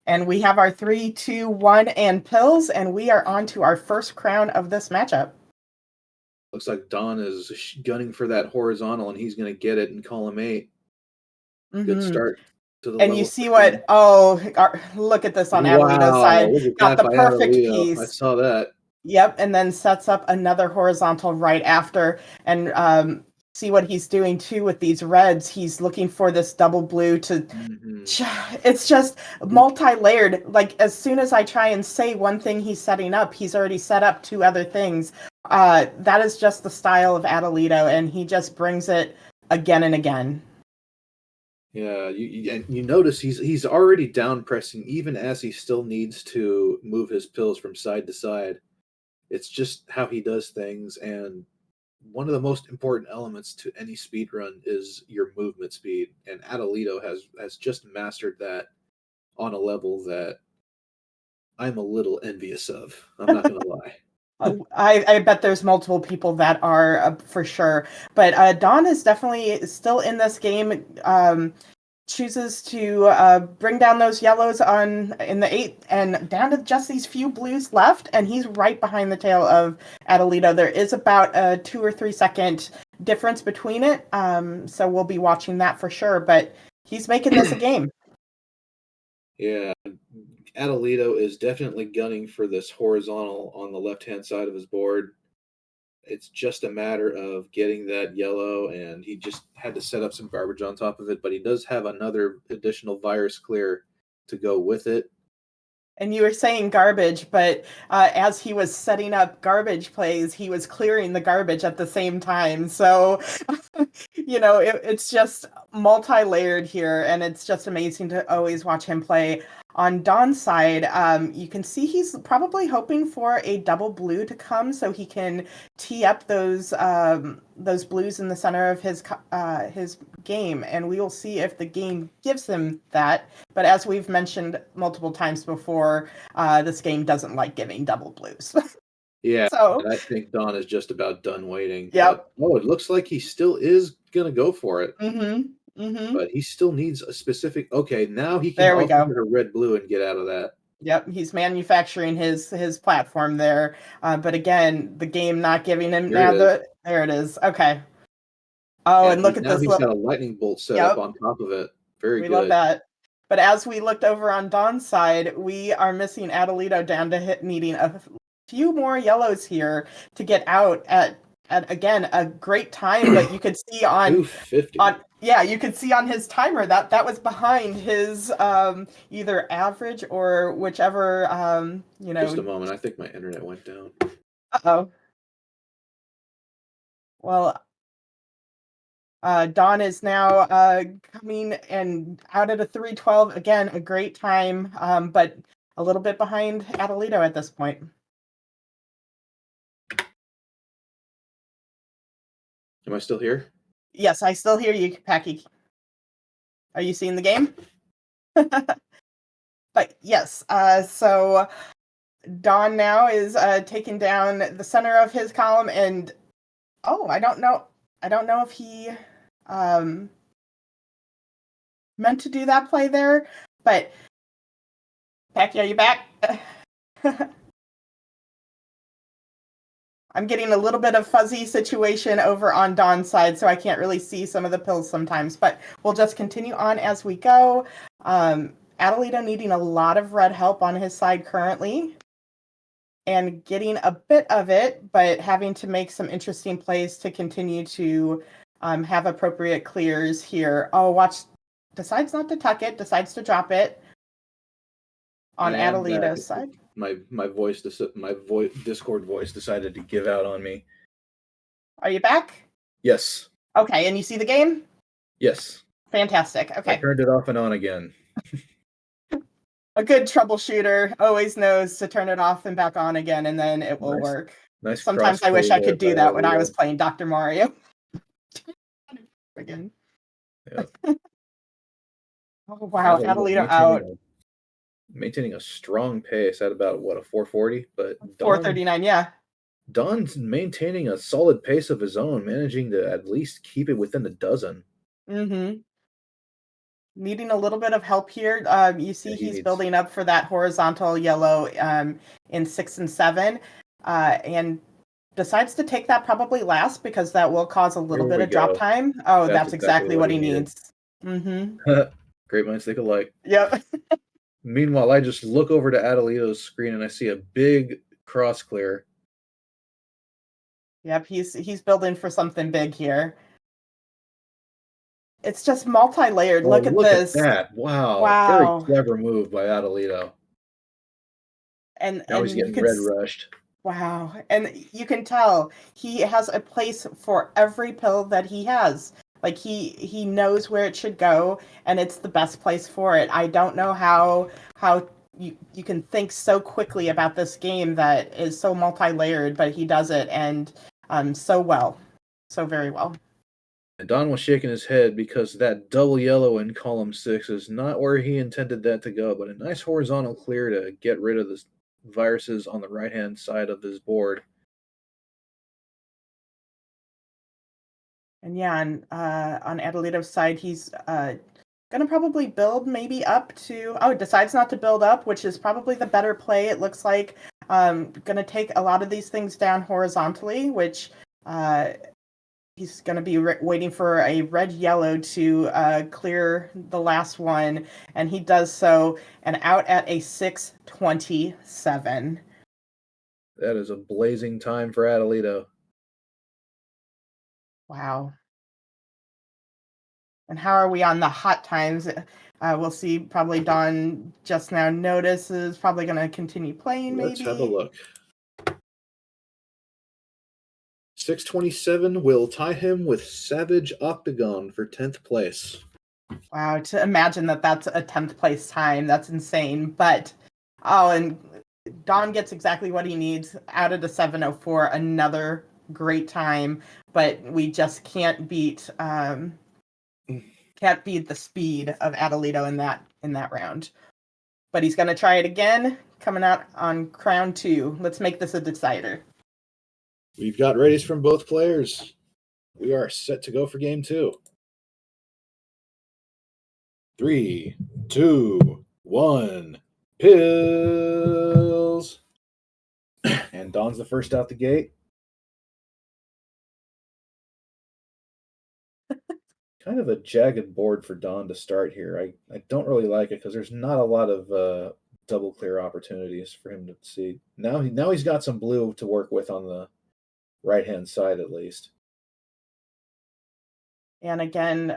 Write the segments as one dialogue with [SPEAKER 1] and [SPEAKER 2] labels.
[SPEAKER 1] And we have our 3, 2, 1, and pills, and we are on to our first crown of this matchup.
[SPEAKER 2] Looks like Don is gunning for that horizontal, and he's going to get it in column 8. Good start to the
[SPEAKER 1] And
[SPEAKER 2] level
[SPEAKER 1] you see
[SPEAKER 2] 3.
[SPEAKER 1] look at this on Adelito's
[SPEAKER 2] Wow,
[SPEAKER 1] side.
[SPEAKER 2] look at
[SPEAKER 1] Got
[SPEAKER 2] that
[SPEAKER 1] the
[SPEAKER 2] by
[SPEAKER 1] perfect
[SPEAKER 2] Adelito. I
[SPEAKER 1] piece.
[SPEAKER 2] saw that.
[SPEAKER 1] Yep, and then sets up another horizontal right after. And see what he's doing too with these reds. He's looking for this double blue to. It's just multi-layered. Like as soon as I try and say one thing he's setting up, he's already set up 2 other things. That is just the style of Adelito, and he just brings it again and again.
[SPEAKER 2] Yeah, you notice he's already down pressing even as he still needs to move his pills from side to side. It's just how he does things, and one of the most important elements to any speed run is your movement speed, and Adelito has just mastered that on a level that I'm a little envious of. I'm not going to lie.
[SPEAKER 1] I bet there's multiple people that are for sure. But Dawn is definitely still in this game. Chooses to bring down those yellows in the 8th and down to just these few blues left, and he's right behind the tail of Adelito. There is about a 2 or 3 second difference between it, so we'll be watching that for sure, but he's making this a game.
[SPEAKER 2] Yeah, Adelito is definitely gunning for this horizontal on the left-hand side of his board. It's just a matter of getting that yellow, and he just had to set up some garbage on top of it, but he does have another additional virus clear to go with it.
[SPEAKER 1] And you were saying garbage, but as he was setting up garbage plays, he was clearing the garbage at the same time. So, it's just multi-layered here, and it's just amazing to always watch him play. On Don's side, you can see he's probably hoping for a double blue to come so he can tee up those blues in the center of his game, and we will see if the game gives him that. But as we've mentioned multiple times before, this game doesn't like giving double blues.
[SPEAKER 2] Yeah,
[SPEAKER 1] So
[SPEAKER 2] and I think Don is just about done waiting.
[SPEAKER 1] yep.
[SPEAKER 2] But it looks like he still is gonna go for it.
[SPEAKER 1] Mm-hmm.
[SPEAKER 2] But he still needs a specific. Okay, now he can
[SPEAKER 1] There we
[SPEAKER 2] also
[SPEAKER 1] go.
[SPEAKER 2] get a red blue and get out of that.
[SPEAKER 1] Yep, he's manufacturing his platform there, but again, the game not giving him
[SPEAKER 2] Here it is.
[SPEAKER 1] there it is. Okay. Oh, and look at
[SPEAKER 2] Now
[SPEAKER 1] this.
[SPEAKER 2] he's got a lightning bolt set up on top of it. Very
[SPEAKER 1] We
[SPEAKER 2] good.
[SPEAKER 1] love that. But as we looked over on Don's side, we are missing Adelito down to needing a few more yellows here to get out at again a great time. But you could see on
[SPEAKER 2] 250.
[SPEAKER 1] You could see on his timer that was behind his either average or whichever
[SPEAKER 2] Just a moment. I think my internet went down.
[SPEAKER 1] Uh-oh. Well, Don is now coming and out at a 3:12. Again, a great time, but a little bit behind Adelito at this point.
[SPEAKER 2] Am I still here?
[SPEAKER 1] Yes, I still hear you, Packy. Are you seeing the game? But yes, so Don now is taking down the center of his column, and I don't know if he meant to do that play there, but Packy, are you back? I'm getting a little bit of fuzzy situation over on Don's side, so I can't really see some of the pills sometimes, but we'll just continue on as we go. Adelito needing a lot of red help on his side currently, and getting a bit of it, but having to make some interesting plays to continue to have appropriate clears here. Oh, watch, decides not to tuck it, decides to drop it on Adelito's side.
[SPEAKER 2] My Discord voice decided to give out on me.
[SPEAKER 1] Are you back?
[SPEAKER 2] Yes.
[SPEAKER 1] Okay, and you see the game?
[SPEAKER 2] Yes.
[SPEAKER 1] Fantastic. Okay.
[SPEAKER 2] I turned it off and on again.
[SPEAKER 1] A good troubleshooter always knows to turn it off and back on again, and then it will work.
[SPEAKER 2] Nice.
[SPEAKER 1] Sometimes I wish I could do that when I was playing Dr. Mario. Again.
[SPEAKER 2] Yep.
[SPEAKER 1] Oh wow, Adelito out.
[SPEAKER 2] Maintaining a strong pace at about a 440, but
[SPEAKER 1] 439, yeah.
[SPEAKER 2] Don's maintaining a solid pace of his own, managing to at least keep it within a dozen.
[SPEAKER 1] Mm-hmm. needing a little bit of help here. You see
[SPEAKER 2] Yeah, he
[SPEAKER 1] he's
[SPEAKER 2] needs.
[SPEAKER 1] building up for that horizontal yellow in 6 and 7, and decides to take that probably last because that will cause a little
[SPEAKER 2] Here
[SPEAKER 1] bit
[SPEAKER 2] we
[SPEAKER 1] of drop
[SPEAKER 2] go.
[SPEAKER 1] time. Oh,
[SPEAKER 2] That's
[SPEAKER 1] that's
[SPEAKER 2] exactly
[SPEAKER 1] exactly
[SPEAKER 2] what
[SPEAKER 1] what
[SPEAKER 2] he
[SPEAKER 1] he
[SPEAKER 2] needed.
[SPEAKER 1] needs. Mm-hmm.
[SPEAKER 2] Great minds think alike.
[SPEAKER 1] Yep.
[SPEAKER 2] Meanwhile, I just look over to Adelito's screen and I see a big cross clear.
[SPEAKER 1] Yep. He's building for something big here. It's just multi-layered.
[SPEAKER 2] Oh,
[SPEAKER 1] Look at
[SPEAKER 2] look at
[SPEAKER 1] this.
[SPEAKER 2] that. Wow. Very
[SPEAKER 1] Wow.
[SPEAKER 2] clever move by Adelito. Now he's
[SPEAKER 1] And you
[SPEAKER 2] getting
[SPEAKER 1] could
[SPEAKER 2] red rushed.
[SPEAKER 1] wow. And you can tell he has a place for every pill that he has. Like he knows where it should go and it's the best place for it. I don't know how you can think so quickly about this game that is so multi-layered, but he does it and so well. So very well.
[SPEAKER 2] And Don was shaking his head because that double yellow in column 6 is not where he intended that to go, but a nice horizontal clear to get rid of the viruses on the right-hand side of this board.
[SPEAKER 1] And yeah, on Adelito's side, he's gonna probably build maybe up to. Oh, decides not to build up, which is probably the better play. It looks like gonna take a lot of these things down horizontally, which uh, he's gonna be waiting for a red yellow to clear the last one, and he does so, and out at a 6:27.
[SPEAKER 2] That is a blazing time for Adelito.
[SPEAKER 1] Wow. And how are we on the hot times? We'll see. Probably Dawn just now notices. Probably going to continue playing,
[SPEAKER 2] Let's have a
[SPEAKER 1] maybe.
[SPEAKER 2] look. 627 will tie him with Savage Octagon for 10th place.
[SPEAKER 1] Wow, to imagine that that's a 10th place time, that's insane. But, oh, and Dawn gets exactly what he needs out of the 7:04. Another great time, but we just can't beat the speed of Adelito in that round. But he's going to try it again, coming out on crown 2. Let's make this a decider.
[SPEAKER 2] We've got readies from both players. We are set to go for game 2. 3, 2, 1. Pills. And Don's the first out the gate. Kind of a jagged board for Don to start here. I don't really like it because there's not a lot of double clear opportunities for him to see. Now he's got some blue to work with on the right hand side at least.
[SPEAKER 1] And again,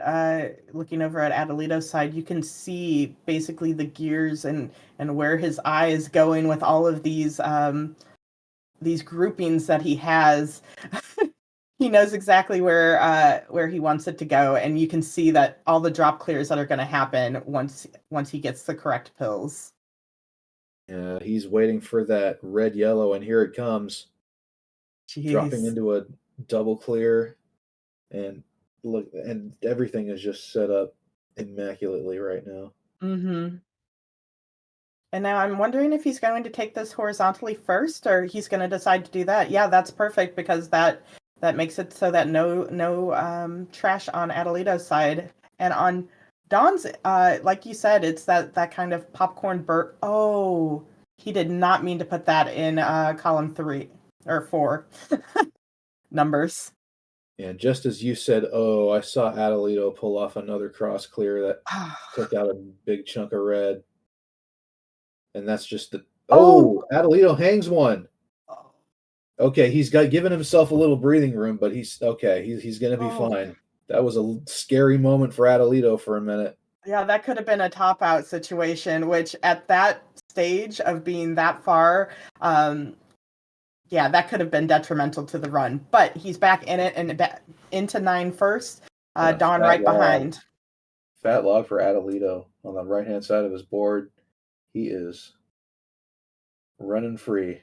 [SPEAKER 1] looking over at Adelito's side, you can see basically the gears and where his eye is going with all of these groupings that he has. He knows exactly where he wants it to go, and you can see that all the drop clears that are going to happen once he gets the correct pills.
[SPEAKER 2] Yeah, he's waiting for that red yellow, and here it comes, dropping
[SPEAKER 1] Jeez.
[SPEAKER 2] into a double clear, and look, and everything is just set up immaculately right now.
[SPEAKER 1] Mm-hmm. And now I'm wondering if he's going to take this horizontally first, or he's going to decide to do that. Yeah, that's perfect because that makes it so that no trash on Adelito's side, and on Don's, like you said, it's that kind of popcorn burp. Oh, he did not mean to put that in column 3 or 4 numbers.
[SPEAKER 2] And just as you said, oh, I saw Adelito pull off another cross clear that took out a big chunk of red. And that's just the
[SPEAKER 1] Oh,
[SPEAKER 2] oh, Adelito hangs one. Okay, he's got given himself a little breathing room, but he's okay. He's gonna be
[SPEAKER 1] oh,
[SPEAKER 2] fine. That was a scary moment for Adelito for a minute.
[SPEAKER 1] yeah, that could have been a top out situation, which at that stage of being that far, yeah, that could have been detrimental to the run. But he's back in it and into 9 first.
[SPEAKER 2] And a
[SPEAKER 1] Don right behind.
[SPEAKER 2] fat log for Adelito on the right hand side of his board. He is running free.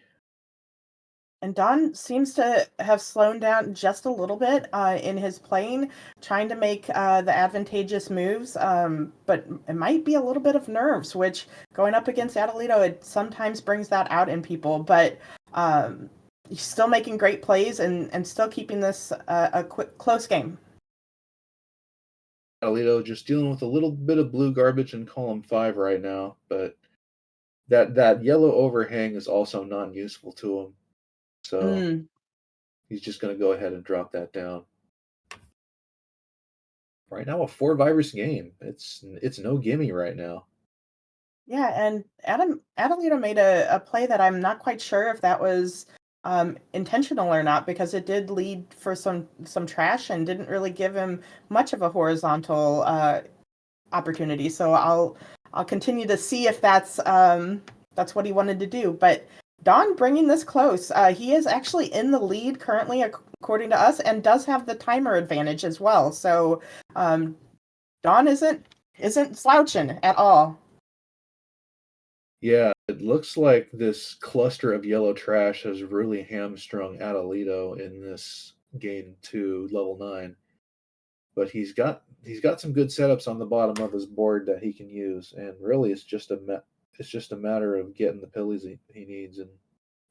[SPEAKER 1] And Don seems to have slowed down just a little bit in his playing, trying to make the advantageous moves. But it might be a little bit of nerves, which going up against Adelito, it sometimes brings that out in people. But he's still making great plays and still keeping this a quick, close game.
[SPEAKER 2] Adelito just dealing with a little bit of blue garbage in column 5 right now, but that yellow overhang is also non-useful to him. So
[SPEAKER 1] Mm.
[SPEAKER 2] he's just going to go ahead and drop that down. Right now, a 4 virus game. It's no gimme right now.
[SPEAKER 1] Yeah, and Adelita made a play that I'm not quite sure if that was intentional or not, because it did lead for some trash and didn't really give him much of a horizontal opportunity. So I'll continue to see if that's what he wanted to do. But Don bringing this close. He is actually in the lead currently, according to us, and does have the timer advantage as well. So Don isn't slouching at all.
[SPEAKER 2] Yeah, it looks like this cluster of yellow trash has really hamstrung Adelito in this game 2, level 9. But he's got some good setups on the bottom of his board that he can use, and really it's just a matter of getting the pillies he needs, and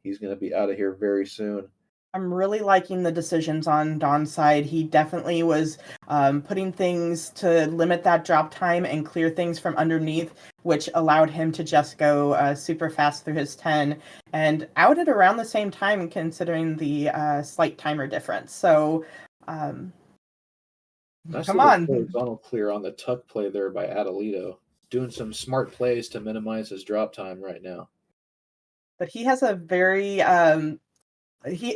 [SPEAKER 2] he's going to be out of here very soon.
[SPEAKER 1] I'm really liking the decisions on Don's side. He definitely was putting things to limit that drop time and clear things from underneath, which allowed him to just go super fast through his 10 and out at around the same time, considering the slight timer difference. So,
[SPEAKER 2] Nice
[SPEAKER 1] come
[SPEAKER 2] little
[SPEAKER 1] on.
[SPEAKER 2] horizontal clear on the tuck play there by Adelito, doing some smart plays to minimize his drop time right now.
[SPEAKER 1] But he has a very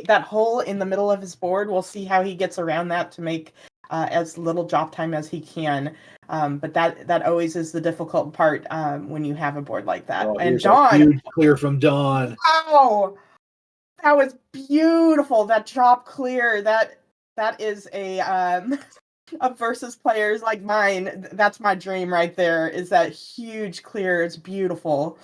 [SPEAKER 1] that hole in the middle of his board. We'll see how he gets around that to make as little drop time as he can. But that always is the difficult part when you have a board like that.
[SPEAKER 2] Oh,
[SPEAKER 1] And
[SPEAKER 2] here's a
[SPEAKER 1] Dawn,
[SPEAKER 2] huge clear from Dawn.
[SPEAKER 1] wow, that was beautiful. That drop clear. That is a of versus players like mine. That's my dream right there. Is that huge clear? It's beautiful.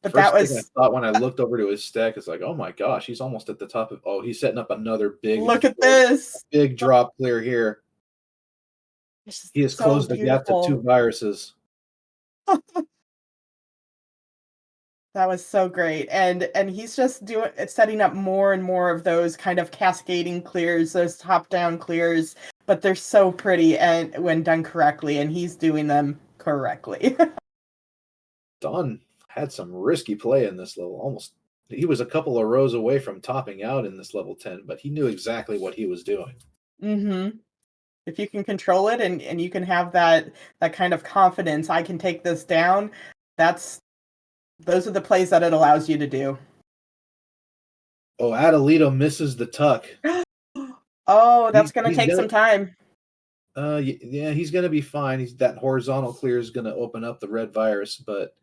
[SPEAKER 1] But that
[SPEAKER 2] First thing I
[SPEAKER 1] was
[SPEAKER 2] thought when I looked over to his stack is like, oh my gosh, he's almost at the top of. Oh, he's setting up another
[SPEAKER 1] look at this.
[SPEAKER 2] big drop clear here.
[SPEAKER 1] It's just
[SPEAKER 2] He has
[SPEAKER 1] so
[SPEAKER 2] closed the gap to 2
[SPEAKER 1] beautiful.
[SPEAKER 2] viruses.
[SPEAKER 1] That was so great. And he's just doing setting up more and more of those kind of cascading clears, those top-down clears, but they're so pretty and when done correctly, and he's doing them correctly.
[SPEAKER 2] Don had some risky play in this level. Almost, he was a couple of rows away from topping out in this level 10, but he knew exactly what he was doing.
[SPEAKER 1] Mhm. If you can control it and you can have that kind of confidence, I can take this down, that's those are the plays that it allows you to do.
[SPEAKER 2] Oh, Adelito misses the tuck.
[SPEAKER 1] Oh, that's
[SPEAKER 2] He,
[SPEAKER 1] gonna
[SPEAKER 2] he's
[SPEAKER 1] take
[SPEAKER 2] gonna,
[SPEAKER 1] some time.
[SPEAKER 2] yeah, he's gonna be fine. That horizontal clear is gonna open up the red virus, but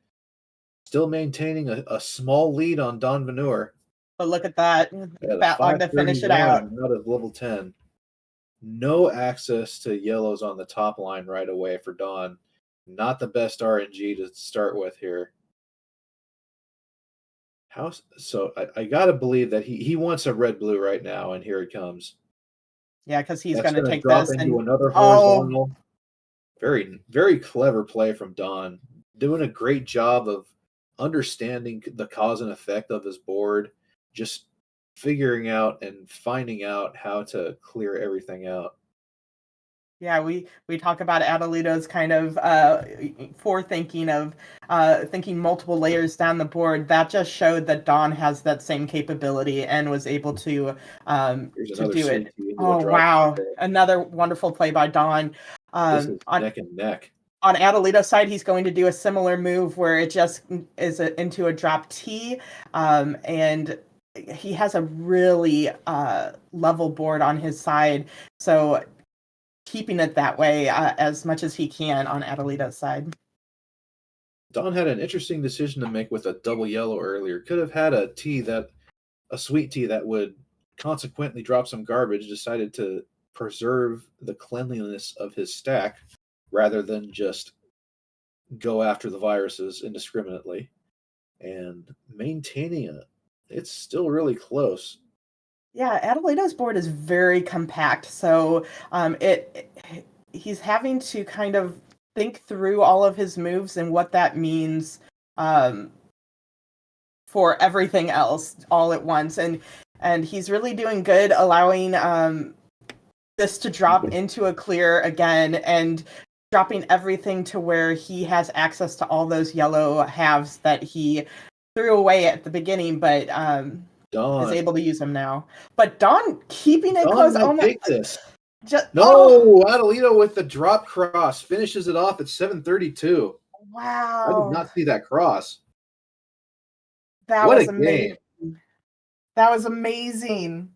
[SPEAKER 2] still maintaining a small lead on Don Veneur
[SPEAKER 1] But look at that.
[SPEAKER 2] at a
[SPEAKER 1] Fat log to finish it out.
[SPEAKER 2] 531 out of level 10. No access to yellows on the top line right away for Don. Not the best RNG to start with here. So I gotta believe that he wants a red blue right now, and here it comes.
[SPEAKER 1] Yeah, because he's
[SPEAKER 2] That's
[SPEAKER 1] gonna
[SPEAKER 2] gonna
[SPEAKER 1] take
[SPEAKER 2] drop
[SPEAKER 1] this
[SPEAKER 2] into
[SPEAKER 1] and
[SPEAKER 2] another
[SPEAKER 1] oh,
[SPEAKER 2] horizontal. Very, very clever play from Don. Doing a great job of understanding the cause and effect of his board, just figuring out and finding out how to clear everything out.
[SPEAKER 1] yeah, we talk about Adelito's kind of forethinking of thinking multiple layers down the board. That just showed that Dawn has that same capability and was able
[SPEAKER 2] Here's
[SPEAKER 1] to
[SPEAKER 2] another
[SPEAKER 1] do
[SPEAKER 2] sweet
[SPEAKER 1] it.
[SPEAKER 2] tea into a
[SPEAKER 1] Oh
[SPEAKER 2] drop.
[SPEAKER 1] wow, another wonderful play by Dawn.
[SPEAKER 2] This is
[SPEAKER 1] On
[SPEAKER 2] neck and neck.
[SPEAKER 1] Adelito's side, he's going to do a similar move where it just is into a drop T, and he has a really level board on his side. So keeping it that way as much as he can on Adelita's side.
[SPEAKER 2] Don had an interesting decision to make with a double yellow earlier. Could have had a sweet tea that would consequently drop some garbage. Decided to preserve the cleanliness of his stack rather than just go after the viruses indiscriminately and maintaining it. It's still really close.
[SPEAKER 1] Yeah, Adelito's board is very compact, so he's having to kind of think through all of his moves and what that means um, for everything else all at once, and he's really doing good, allowing this to drop into a clear again and dropping everything to where he has access to all those yellow halves that he threw away at the beginning, but is able to use them now. But Dawn keeping it close.
[SPEAKER 2] might
[SPEAKER 1] Oh my!
[SPEAKER 2] take this.
[SPEAKER 1] No,
[SPEAKER 2] Adelito with the drop cross finishes it off at 732.
[SPEAKER 1] Wow!
[SPEAKER 2] I did not see that cross.
[SPEAKER 1] That
[SPEAKER 2] What
[SPEAKER 1] was
[SPEAKER 2] a
[SPEAKER 1] amazing.
[SPEAKER 2] game!
[SPEAKER 1] That was amazing.